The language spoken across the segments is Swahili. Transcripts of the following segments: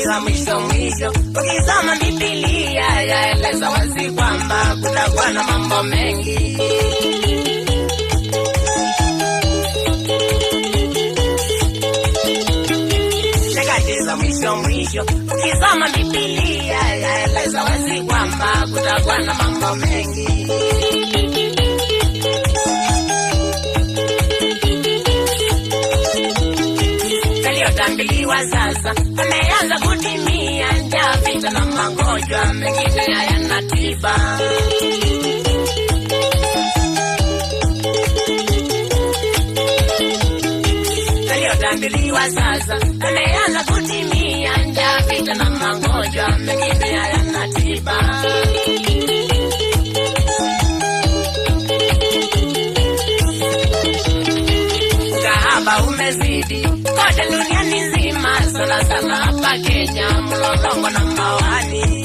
nyakati za mwisho mwisho. Ukisoma Biblia yaeleza wazi kwamba kutakuwa na mambo mengi. Nyakati za mwisho mwisho. Ukisoma Biblia yaeleza wazi kwamba kutakuwa na mambo mengi. Tambiliwa sasa ameanza kutimia, njaa, vita na magonjwa mengine hayana tiba. Tambiliwa sasa ameanza kutimia, njaa, vita na magonjwa mengine hayana tiba. Kahaba umezidi kote duniani nzima, sana sana hapa Kenya, mlolongo na mawani.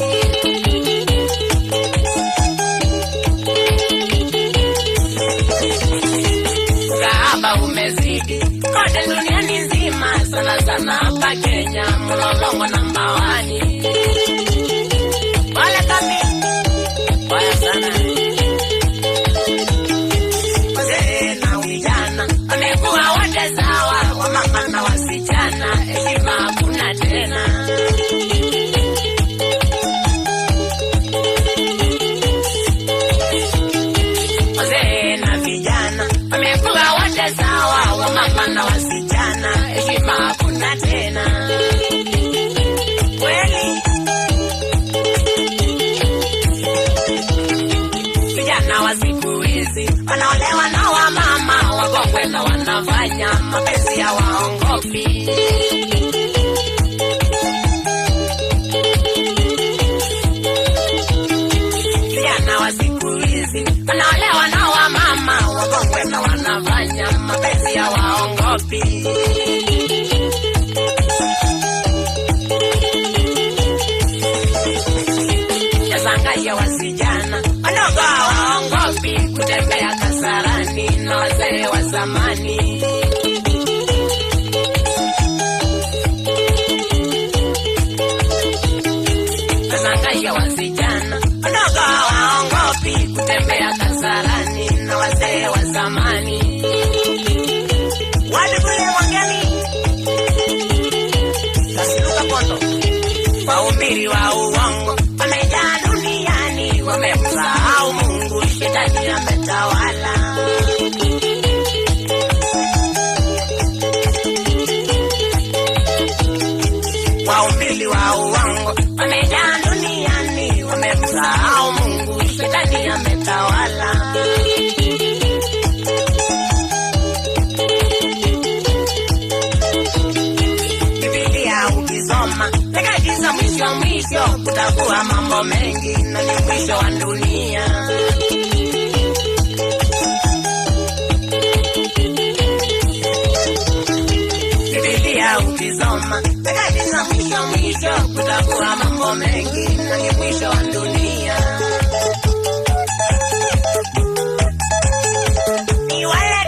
Kahaba umezidi kote duniani nzima, sana sana hapa Kenya, mlolongo na mawani. Wale kami waya sana wazee na vijana wamekuwa wote sawa, wamama na wasichana, heshima hakuna tena. Wazee na vijana wamekuwa wote sawa, wamama na wasichana, heshima hakuna tena. Kweli vijana wa siku hizi wanaolewa na wamama wakongwe na wanafanya mapenzi ya waongopi. Vijana wa siku hizi wanaolewa na wamama wakongwe na wanafanya mapenzi ya waongopi. Yazangaya wasijana wadogo waongopi kutembea kasarani na wazee wa zamani. Yazangaya wasijana wadogo waongopi kutembea kasarani na wazee wa zamani. Walikule mwangani kasiluka poto wahubiri wa uongo wamejaa duniani, wamemsahau Mungu, shetani ametawala. Wahubiri wa uongo wamejaa duniani, wamemsahau Mungu, shetani ametawala. Biblia ukisoma nyakati za mwisho mwisho, kutakuwa mambo mengi na ni mwisho wa dunia. Biblia ukisoma nyakati za mwisho mwisho, kutakuwa mambo mengi na ni mwisho wa dunia. Ni wale